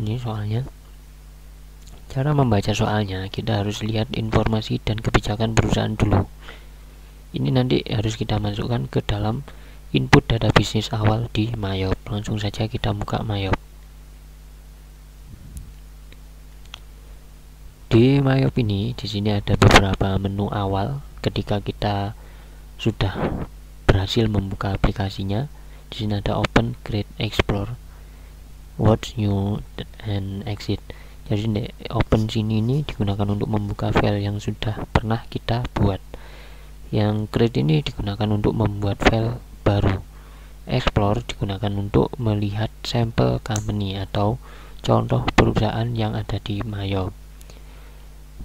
Ini soalnya. Cara membaca soalnya, kita harus lihat informasi dan kebijakan perusahaan dulu. Ini nanti harus kita masukkan ke dalam input data bisnis awal di Mayop. Langsung saja kita buka Mayop. Di Mayop ini, di sini ada beberapa menu awal ketika kita sudah berhasil membuka aplikasinya. Di sini ada Open, Create, Explore, What's New, and Exit. Jadi di Open sini ini digunakan untuk membuka file yang sudah pernah kita buat. Yang Create ini digunakan untuk membuat file baru. Explore digunakan untuk melihat sampel company atau contoh perusahaan yang ada di Mayop.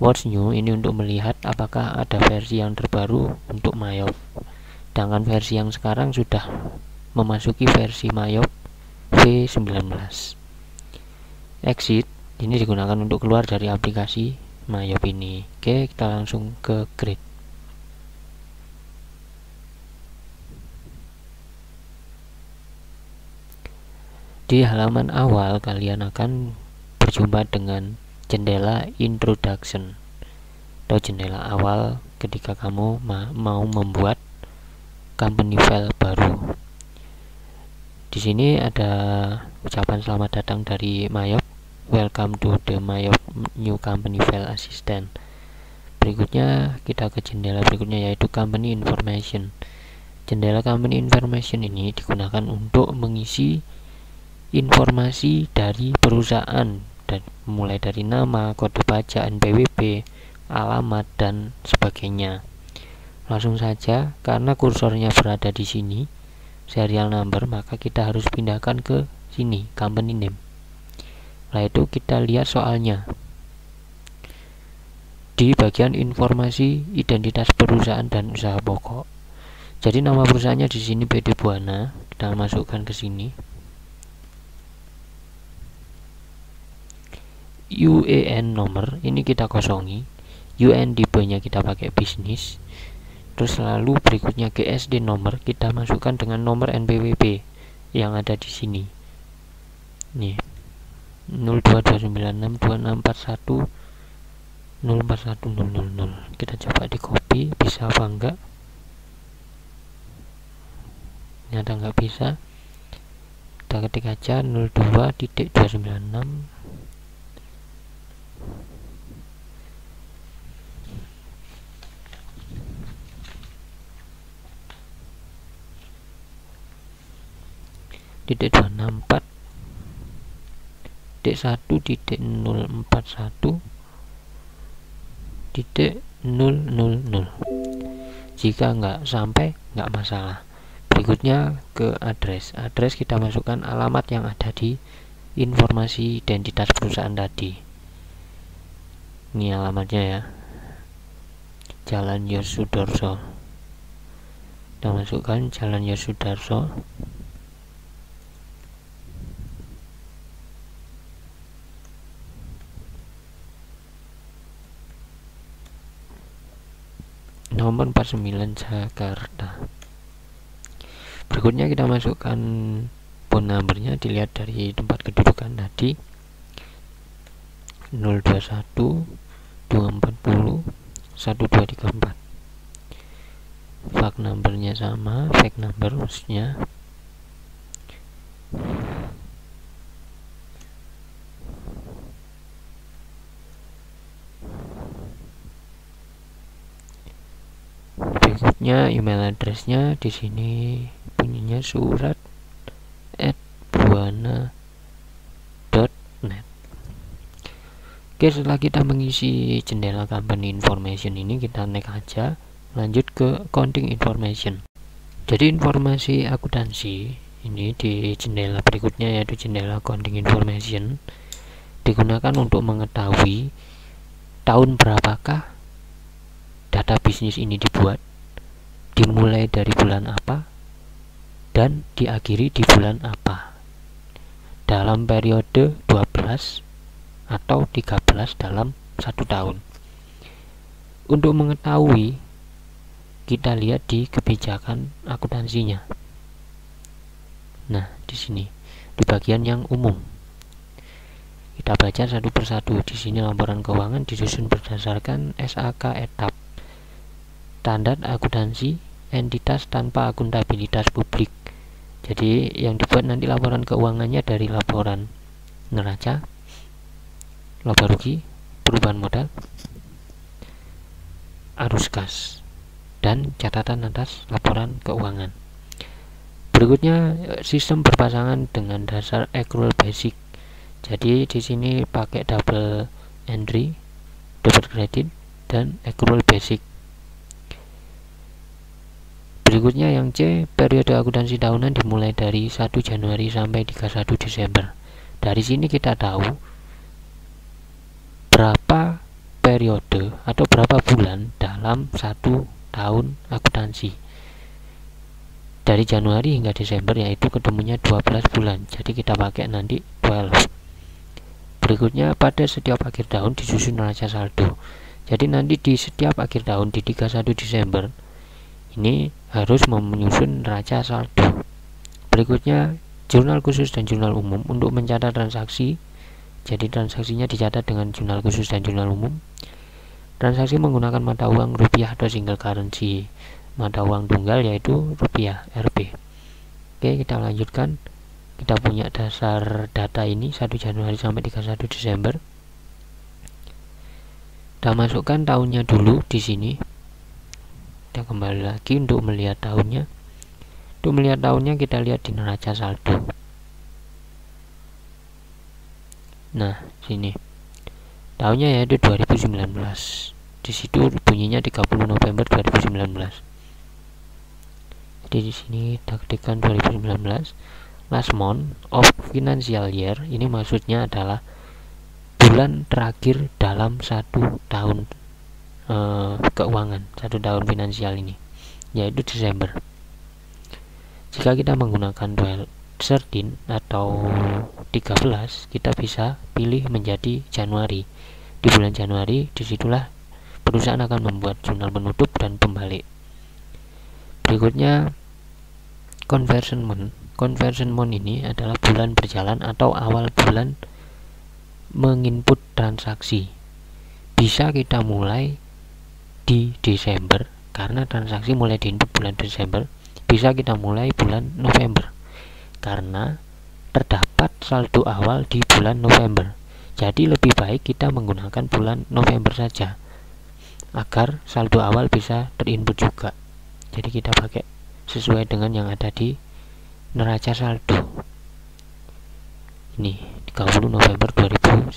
What's New ini untuk melihat apakah ada versi yang terbaru untuk Mayop. Sedangkan versi yang sekarang sudah memasuki versi Mayop V19. Exit ini digunakan untuk keluar dari aplikasi Mayop ini. Oke, kita langsung ke Create. Di halaman awal kalian akan berjumpa dengan jendela introduction atau jendela awal ketika kamu mau membuat company file baru. Di sini ada ucapan selamat datang dari Mayop. Welcome to the Mayop New Company File Assistant. Berikutnya kita ke jendela berikutnya, yaitu Company Information. Jendela Company Information ini digunakan untuk mengisi informasi dari perusahaan, mulai dari nama, kode pajak, NPWP, alamat, dan sebagainya. Langsung saja, karena kursornya berada di sini, serial number, maka kita harus pindahkan ke sini, company name. Setelah itu kita lihat soalnya. Di bagian informasi identitas perusahaan dan usaha pokok. Jadi nama perusahaannya di sini PD Buana, kita masukkan ke sini. UEN nomor ini kita kosongi. UNDB-nya kita pakai bisnis. Terus lalu berikutnya GSD nomor kita masukkan dengan nomor NPWP yang ada di sini. Nih. 02296264104100. Kita coba di copy, bisa apa enggak? Ternyata enggak bisa. Kita ketik aja 02.296 .264 .1.041 .000. Jika nggak sampai, nggak masalah. Berikutnya ke address. Address kita masukkan alamat yang ada di informasi identitas perusahaan tadi. Ini alamatnya ya, Jalan Yosudarso. Kita masukkan Jalan Yosudarso. Nomor 49 Jakarta. Berikutnya kita masukkan phone numbernya, dilihat dari tempat kedudukan tadi 021 240 1234. Fax numbernya sama, fax number maksudnya. Berikutnya email addressnya di sini bunyinya surat@buana.net. Oke, setelah kita mengisi jendela company information ini, kita next aja, lanjut ke accounting information. Jadi informasi akuntansi ini di jendela berikutnya, yaitu jendela accounting information, digunakan untuk mengetahui tahun berapakah data bisnis ini dibuat, dimulai dari bulan apa, dan diakhiri di bulan apa, dalam periode 12 atau 13 dalam 1 tahun. Untuk mengetahui, kita lihat di kebijakan akuntansinya. Nah, di sini di bagian yang umum. Kita baca satu persatu. Di sini laporan keuangan disusun berdasarkan SAK etap, standar akuntansi entitas tanpa akuntabilitas publik. Jadi yang dibuat nanti laporan keuangannya dari laporan neraca, laba rugi, perubahan modal, arus kas, dan catatan atas laporan keuangan. Berikutnya sistem berpasangan dengan dasar accrual basic. Jadi di sini pakai double entry, double credit, dan accrual basic. Berikutnya yang C, periode akuntansi tahunan dimulai dari 1 Januari sampai 31 Desember. Dari sini kita tahu berapa periode atau berapa bulan dalam 1 tahun akuntansi. Dari Januari hingga Desember yaitu ketemunya 12 bulan. Jadi kita pakai nanti 12. Berikutnya pada setiap akhir tahun disusun neraca saldo. Jadi nanti di setiap akhir tahun di 31 Desember ini harus menyusun neraca saldo. Berikutnya jurnal khusus dan jurnal umum untuk mencatat transaksi. Jadi transaksinya dicatat dengan jurnal khusus dan jurnal umum. Transaksi menggunakan mata uang rupiah atau single currency. Mata uang tunggal yaitu rupiah Rp. Oke, kita lanjutkan. Kita punya dasar data ini 1 Januari sampai 31 Desember. Kita masukkan tahunnya dulu di sini. Kita kembali lagi untuk melihat tahunnya. Untuk melihat tahunnya kita lihat di neraca saldo. Nah, sini. Tahunnya yaitu 2019. Di situ bunyinya 30 November 2019. Jadi di sini kita ketikkan 2019. Last month of financial year, ini maksudnya adalah bulan terakhir dalam 1 tahun keuangan, 1 tahun finansial ini, yaitu Desember. Jika kita menggunakan 13 atau 13, kita bisa pilih menjadi Januari. Di bulan Januari, disitulah perusahaan akan membuat jurnal penutup dan pembalik. Berikutnya conversion month. Conversion month ini adalah bulan berjalan atau awal bulan menginput transaksi. Bisa kita mulai di Desember karena transaksi mulai diinput bulan Desember. Bisa kita mulai bulan November karena terdapat saldo awal di bulan November. Jadi lebih baik kita menggunakan bulan November saja agar saldo awal bisa terinput juga. Jadi kita pakai sesuai dengan yang ada di neraca saldo. Ini 30 November 2019.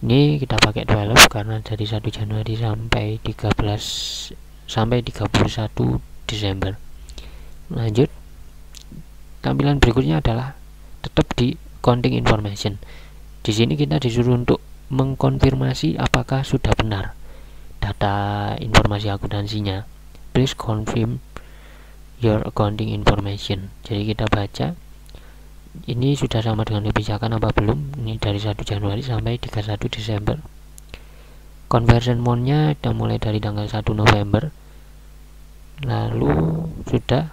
Ini kita pakai 12 karena dari 1 Januari sampai 31 Desember. Lanjut. Tampilan berikutnya adalah tetap di accounting information. Di sini kita disuruh untuk mengkonfirmasi apakah sudah benar data informasi akuntansinya. Please confirm your accounting information. Jadi kita baca ini sudah sama dengan dipisahkan apa belum. Ini dari 1 Januari sampai 31 Desember. Conversion month-nya kita mulai dari tanggal 1 November. Lalu sudah,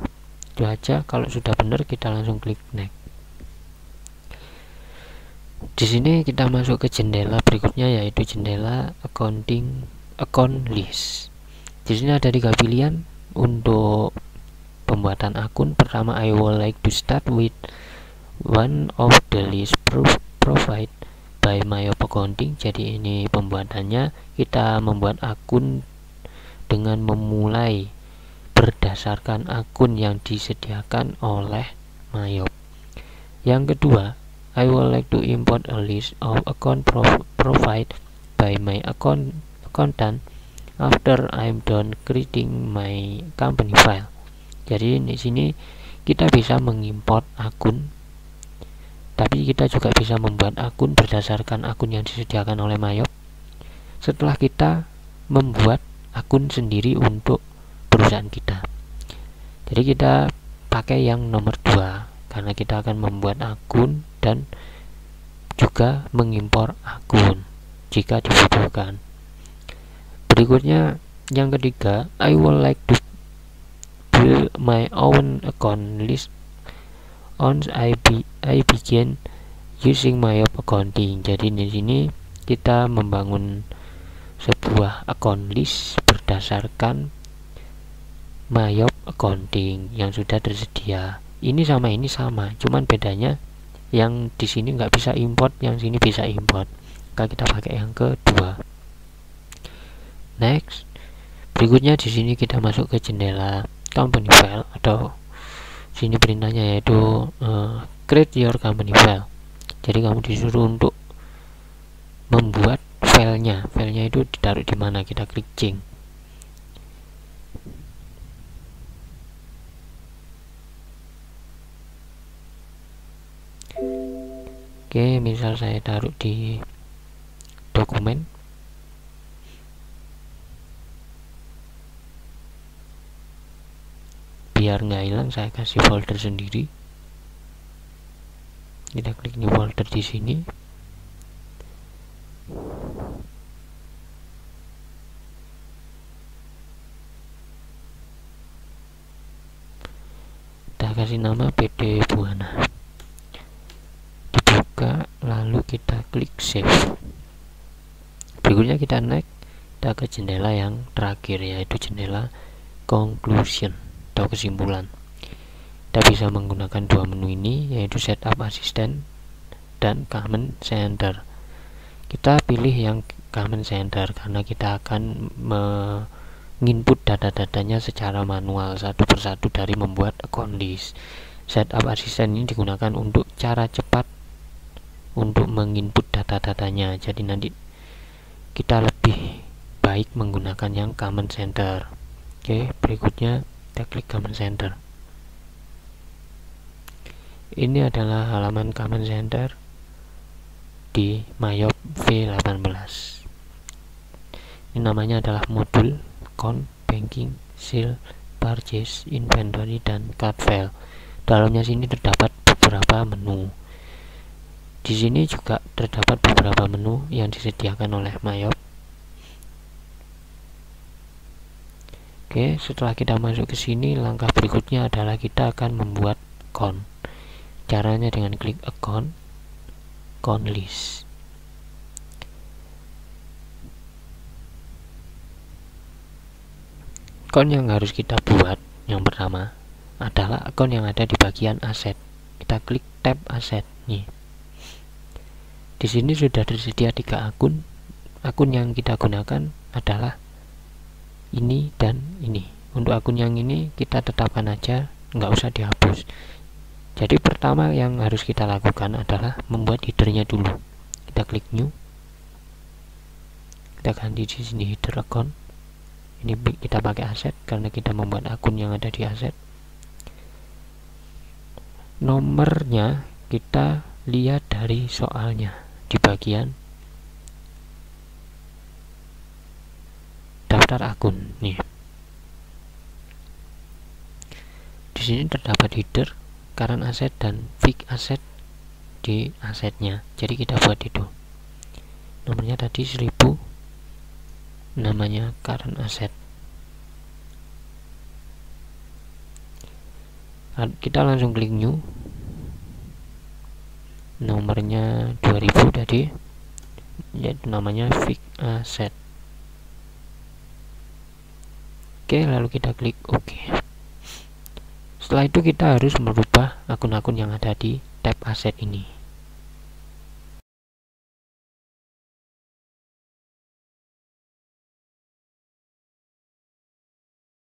itu aja. Kalau sudah benar kita langsung klik next. Di sini kita masuk ke jendela berikutnya yaitu jendela accounting account list. Di sini ada 3 pilihan untuk pembuatan akun. Pertama, I would like to start with one of the list provided by Mayop Accounting. Jadi ini pembuatannya, kita membuat akun dengan memulai berdasarkan akun yang disediakan oleh Mayop. Yang kedua, I would like to import a list of account provided by my accountant after I'm done creating my company file. Jadi di sini kita bisa mengimport akun, tapi kita juga bisa membuat akun berdasarkan akun yang disediakan oleh Mayop setelah kita membuat akun sendiri untuk perusahaan kita. Jadi kita pakai yang nomor 2 karena kita akan membuat akun dan juga mengimpor akun jika dibutuhkan. Berikutnya yang ketiga, I would like to build my own account list once I begin using Mayop accounting. Jadi di sini kita membangun sebuah account list berdasarkan Mayop accounting yang sudah tersedia. Ini sama, cuman bedanya yang di sini nggak bisa import, yang sini bisa import. Maka kita pakai yang kedua. Next, berikutnya di sini kita masuk ke jendela company file, atau sini perintahnya yaitu create your company file. Jadi kamu disuruh untuk membuat filenya. Filenya itu ditaruh di mana? Kita klik change. Oke, misal saya taruh di dokumen. Biar nggak hilang, saya kasih folder sendiri. Kita klik new folder di sini. Kita kasih nama PD Buana. Dibuka, lalu kita klik save. Berikutnya kita next, kita ke jendela yang terakhir, yaitu jendela conclusion atau kesimpulan. Kita bisa menggunakan dua menu ini, yaitu setup assistant dan command center. Kita pilih yang command center karena kita akan menginput data-datanya secara manual satu persatu dari membuat account list. Setup assistant ini digunakan untuk cara cepat untuk menginput data-datanya. Jadi nanti kita lebih baik menggunakan yang command center. Oke, berikutnya kita klik command center. Ini adalah halaman command center di Mayop V18. Ini namanya adalah modul account, banking, sale, purchase, inventory, dan card file. Dalamnya sini terdapat beberapa menu. Di sini juga terdapat beberapa menu yang disediakan oleh Mayop. Oke, setelah kita masuk ke sini, langkah berikutnya adalah kita akan membuat account. Caranya dengan klik account list. Account yang harus kita buat yang pertama adalah account yang ada di bagian aset. Kita klik tab aset nih. Di sini sudah tersedia 3 akun. Akun yang kita gunakan adalah ini dan ini. Untuk akun yang ini kita tetapkan aja, nggak usah dihapus. Jadi pertama yang harus kita lakukan adalah membuat headernya dulu. Kita klik new. Kita ganti di sini header account. Ini kita pakai aset karena kita membuat akun yang ada di aset. Nomornya kita lihat dari soalnya di bagian daftar akun nih. Di sini terdapat header, current asset, dan fixed asset di asetnya. Jadi kita buat itu. Nomornya tadi 1000, namanya current asset. Kita langsung klik new. Nomornya 2000 tadi, yaitu namanya fixed asset. Oke, lalu kita klik OK. Setelah itu kita harus merubah akun-akun yang ada di tab aset ini.